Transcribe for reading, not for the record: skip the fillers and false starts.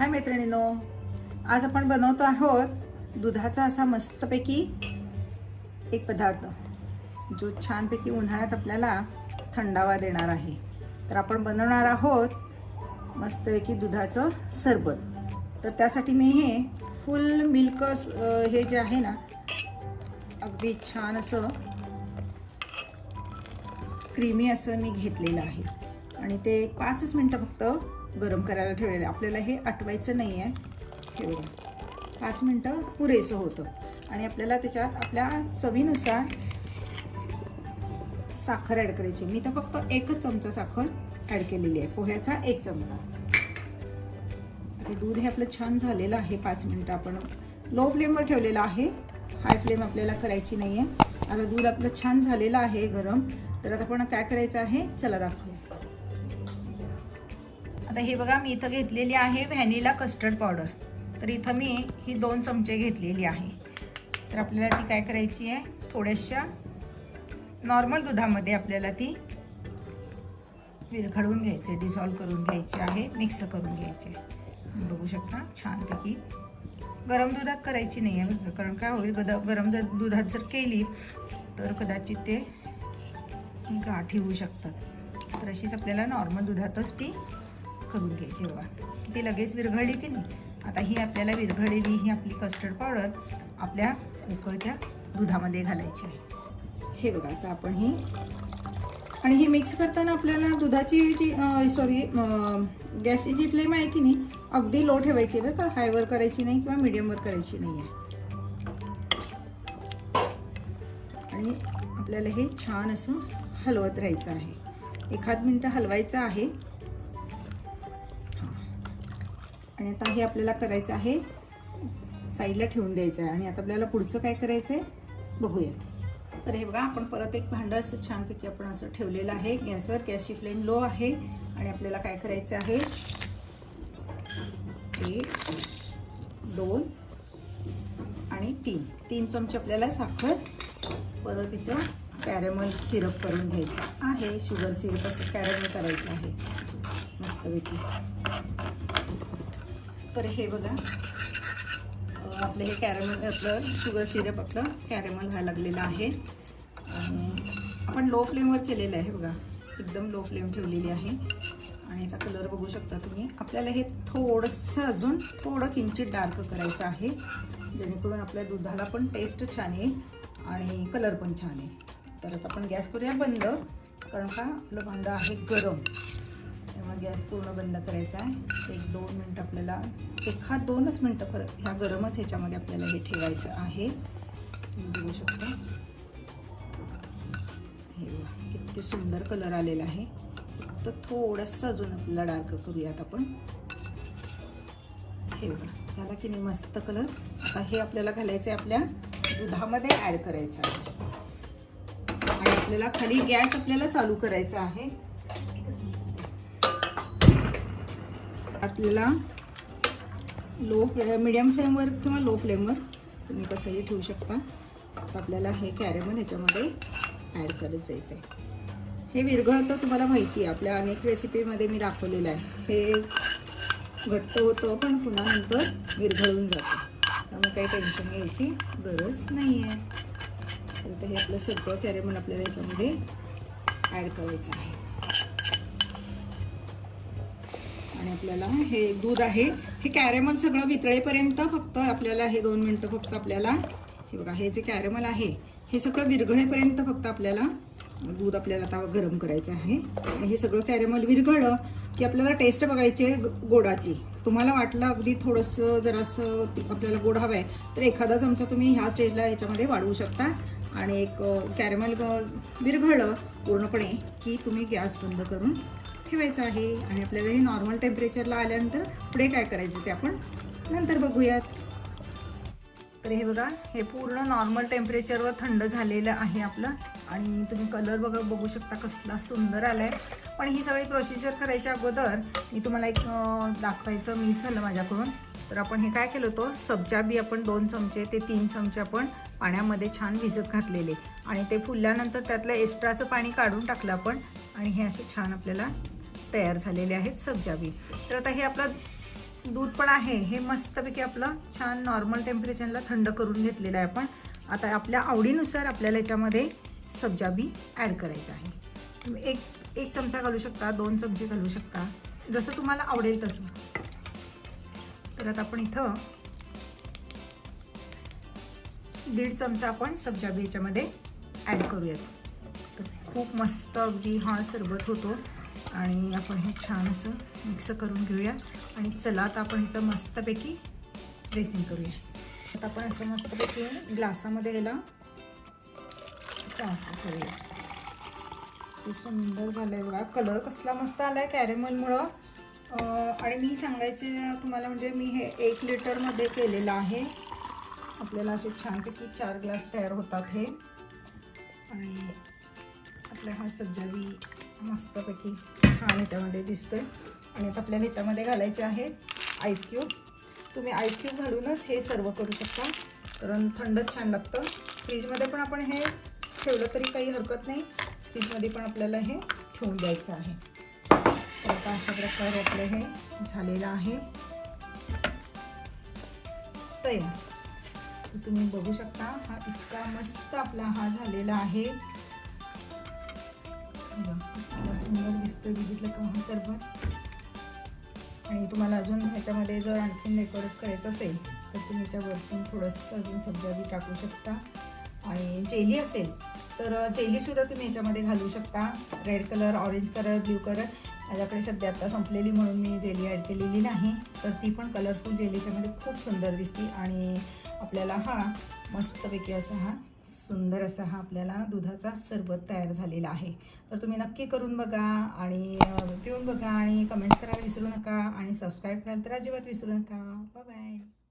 हाय मैत्रिणींनो, आज आपण बनवतो आहोत दुधाचा असा मस्तपैकी एक पदार्थ जो छानपैकी उन्हाळ्यात आपल्याला थंडावा देणार आहे। तर आपण बनवणार आहोत मस्तपैकी दुधाचं सरबत। तर त्यासाठी मी हे फुल मिल्क हे जे आहे ना अगदी छान असं क्रीमी असं मी घेतलेलं आहे आणि ते 5 मिनिटं फक्त गरम करायला ठेवलेलं आहे। आपल्याला हे आटवायचं नाही आहे, हे बघा 5 मिनिटं पुरेसं होतं। आणि आपल्याला त्याच्यात आपल्या चवीनुसार साखर ॲड करायची। मी तर फक्त 1 चमचा साखर ॲड केलेली आहे, पोह्याचा 1 चमचा। आता दूध हे आपलं छान झालेलं आहे। 5 मिनिटं आपण लो फ्लेमवर ठेवलेलं आहे, हाय फ्लेम आपल्याला करायची नाही आहे। आता दूध आपलं छान झालेलं आहे गरम। तर आता आपण काय करायचं आहे चला दाखवूया। आता हे बघा मी इथं घेतलेली आहे व्हॅनिला कस्टर्ड पावडर। तर इथं मी ही 2 चमचे घेतलेली आहे। तर आपल्याला ती काय करायची आहे, थोड्याशा नॉर्मल दुधामध्ये आपल्याला ती विरघळून घ्यायची, डिसॉल्व करून घ्यायची आहे, मिक्स करून घ्यायची। बघू शकता छानपैकी गरम दुधात करायची नाही आहे, कारण काय होईल गरम दुधात जर केली तर कदाचित ते गाठी होऊ शकतात। तर अशीच आपल्याला नॉर्मल दुधातच ती करून घ्यायची। बघा ती लगेच विरघळली की नाही। आता ही आपल्याला विरघळलेली ही आपली कस्टर्ड पावडर आपल्या उकळत्या दुधामध्ये घालायची आहे। हे बघा आता आपण ही आणि हे मिक्स करताना आपल्याला दुधाची जी गॅसची जी फ्लेम आहे की नाही अगदी लो ठेवायची आहे बरं का, हायवर करायची नाही किंवा मीडियमवर करायची नाही आहे। आणि आपल्याला हे छान असं हलवत राहायचं आहे, 1 मिनिट हलवायचं आहे। आणि आता हे आपल्याला करायचं आहे साईडला ठेवून द्यायचं आहे। आणि आता आपल्याला पुढचं काय करायचं आहे बघूया। तर हे बघा आपण परत एक भांडं असं छानपैकी आपण असं ठेवलेलं आहे गॅसवर। गॅसची फ्लेम लो आहे आणि आपल्याला काय करायचं आहे 1 2 आणि 3 चमचे आपल्याला साखर परत तिचं कॅरेमल सिरप करून घ्यायचं आहे। शुगर सिरप असं कॅरेमल करायचं आहे मस्तपैकी। तर हे बघा आपलं हे कॅरेमल आपलं शुगर सिरप आपलं कॅरेमल व्हायला लागलेलं आहे। आणि आपण लो फ्लेमवर केलेलं आहे बघा, एकदम लो फ्लेम ठेवलेली आहे। आणि याचा कलर बघू शकता तुम्ही। आपल्याला हे थोडंसं अजून थोडं किंचित डार्क करायचं आहे, जेणेकरून आपल्या दुधाला पण टेस्ट छान येईल आणि कलर पण छान येईल। तर आता आपण गॅस करूया बंद, कारण का आपलं भांडं आहे गरम, तेव्हा गॅस पूर्ण बंद करायचा आहे। 1-2 मिनटं आपल्याला 1-2च मिनटं परत ह्या गरमच ह्याच्यामध्ये आपल्याला हे ठेवायचं आहे। तुम्ही बघू शकता हे किती सुंदर कलर आलेला आहे। फक्त थोडंसं अजून आपल्याला डार्क करूयात आपण। हे बघा झाला की नाही मस्त कलर। आता हे आपल्याला घालायचं आहे आपल्या दुधामध्ये ॲड करायचं आहे। आणि आपल्याला खाली गॅस आपल्याला चालू करायचा आहे। आपल्याला मीडियम फ्लेमवर किंवा लो फ्लेमवर तुम्ही कसंही ठेवू शकता। आपल्याला हे कॅरेमल ह्याच्यामध्ये ॲड करत जायचं आहे। हे विरघळतं तुम्हाला माहिती आहे, आपल्या अनेक रेसिपीमध्ये मी दाखवलेलं आहे। हे घट्ट होतं पण पुन्हा नंतर विरघळून जातं, त्यामुळे काही टेन्शन घ्यायची गरज नाही आहे। तर हे आपलं सगळं कॅरेमल आपल्याला ह्याच्यामध्ये ॲड करायचं आहे। आणि आपल्याला हे दूध आहे हे कॅरेमल सगळं वितळेपर्यंत फक्त आपल्याला हे 2 मिनटं फक्त आपल्याला हे बघा हे जे कॅरेमल आहे हे सगळं विरघळेपर्यंत फक्त आपल्याला दूध आपल्याला आता गरम करायचं आहे। आणि हे सगळं कॅरेमल विरघळलं की आपल्याला टेस्ट बघायची आहे गोडाची। तुम्हाला वाटलं अगदी थोडंसं जरासं आपल्याला गोड हवं आहे तर एखादा चमचा तुम्ही ह्या स्टेजला ह्याच्यामध्ये वाढवू शकता। आणि एक कॅरेमल विरघळलं पूर्णपणे की तुम्ही गॅस बंद करून ठेवायचं आहे। आणि आपल्याला हे नॉर्मल टेम्परेचरला आल्यानंतर पुढे काय करायचं ते आपण नंतर बघूयात। तर हे बघा हे पूर्ण नॉर्मल टेम्परेचरवर थंड झालेलं आहे आपलं। आणि तुम्ही कलर बघू शकता कसला सुंदर आलाय। पण ही सगळी प्रोसिजर करायच्या अगोदर मी तुम्हाला एक दाखवायचं मिस झालं माझ्याकडून। तर आपण हे काय केलं होतं, सब्जा बी आपण 2 चमचे ते 3 चमचे आपण पाण्यामध्ये छान भिजत घातलेले आणि ते फुलल्यानंतर त्यातलं एक्स्ट्राचं पाणी काढून टाकलं आपण। आणि हे असे छान आपल्याला तयार झालेले आहेत सब्जा बी। तर आता हे आपलं दूध पण आहे हे मस्तपैकी आपलं छान नॉर्मल टेम्परेचरला थंड करून घेतलेलं आहे आपण. आता आपल्या आवडीनुसार आपल्याला याच्यामध्ये सब्जा बी ॲड करायचं आहे. तुम्ही एक चमचा घालू शकता, 2 चमचे घालू शकता, जसं तुम्हाला आवडेल तसं. तर आता आपण इथं 1.5 चमचा आपण सब्जा बी याच्यामध्ये ॲड करूयात. तर खूप मस्त अगदी हा सरबत होतो आणि आपण हे छान असं मिक्स करून घेऊया. आणि चला आता आपण ह्याचं मस्तपैकी ड्रेसिंग करूया. आता आपण असं मस्तपैकी ग्लासामध्ये याला ट्रान्सफर करूया. ते सुंदर झालं आहे बघा, कलर कसला मस्त आला आहे कॅरेमलमुळं. आणि मी सांगायचे तुम्हाला म्हणजे मी हे 1 लिटरमध्ये केलेलं आहे. आपल्याला असे छानपैकी 4 ग्लास तयार होतात हे. आणि आपला हा सब्जा बी मस्तपैकी छान ह्याच्यामध्ये दिसतोय. आणि आता आपल्याला ह्याच्यामध्ये घालायचे आहेत आईस क्यूब. तुम्ही आईस क्यूब घालूनच हे सर्व करू शकता, कारण थंडच छान लागतं. फ्रीजमध्ये पण आपण हे ठेवलं तरी काही हरकत नाही, फ्रीजमध्ये पण आपल्याला हे ठेवून द्यायचं आहे. तर आता अशा प्रकारे आपलं हे झालेलं आहे तयार. तुम्ही बघू शकता हा इतका मस्त आपला हा झालेला आहे. सुंदर दिसतोय, बघितलं का हा सरबत. आणि तुम्हाला अजून ह्याच्यामध्ये जर आणखीन डेकोरेट करायचं असेल तर तुम्ही याच्यावरतून थोडंसं अजून सब्जा बी टाकू शकता. आणि जेली असेल तर जेलीसुद्धा तुम्ही याच्यामध्ये घालू शकता. Red colour, orange colour, blue colour. माझ्याकडे सध्या आता संपलेली म्हणून मी जेली ॲड केलेली नाही, तर ती पण कलरफुल जेलीच्यामध्ये खूप सुंदर दिसते. आणि आपल्याला हा मस्तपैकी असा हा सुंदर असा हा आपल्याला दुधाचा सरबत तयार झालेला आहे. तर तुम्ही नक्की करून बघा आणि पिऊन बघा आणि कमेंट्स करायला विसरू नका आणि सबस्क्राईब करायला तर अजिबात विसरू नका. Bye bye.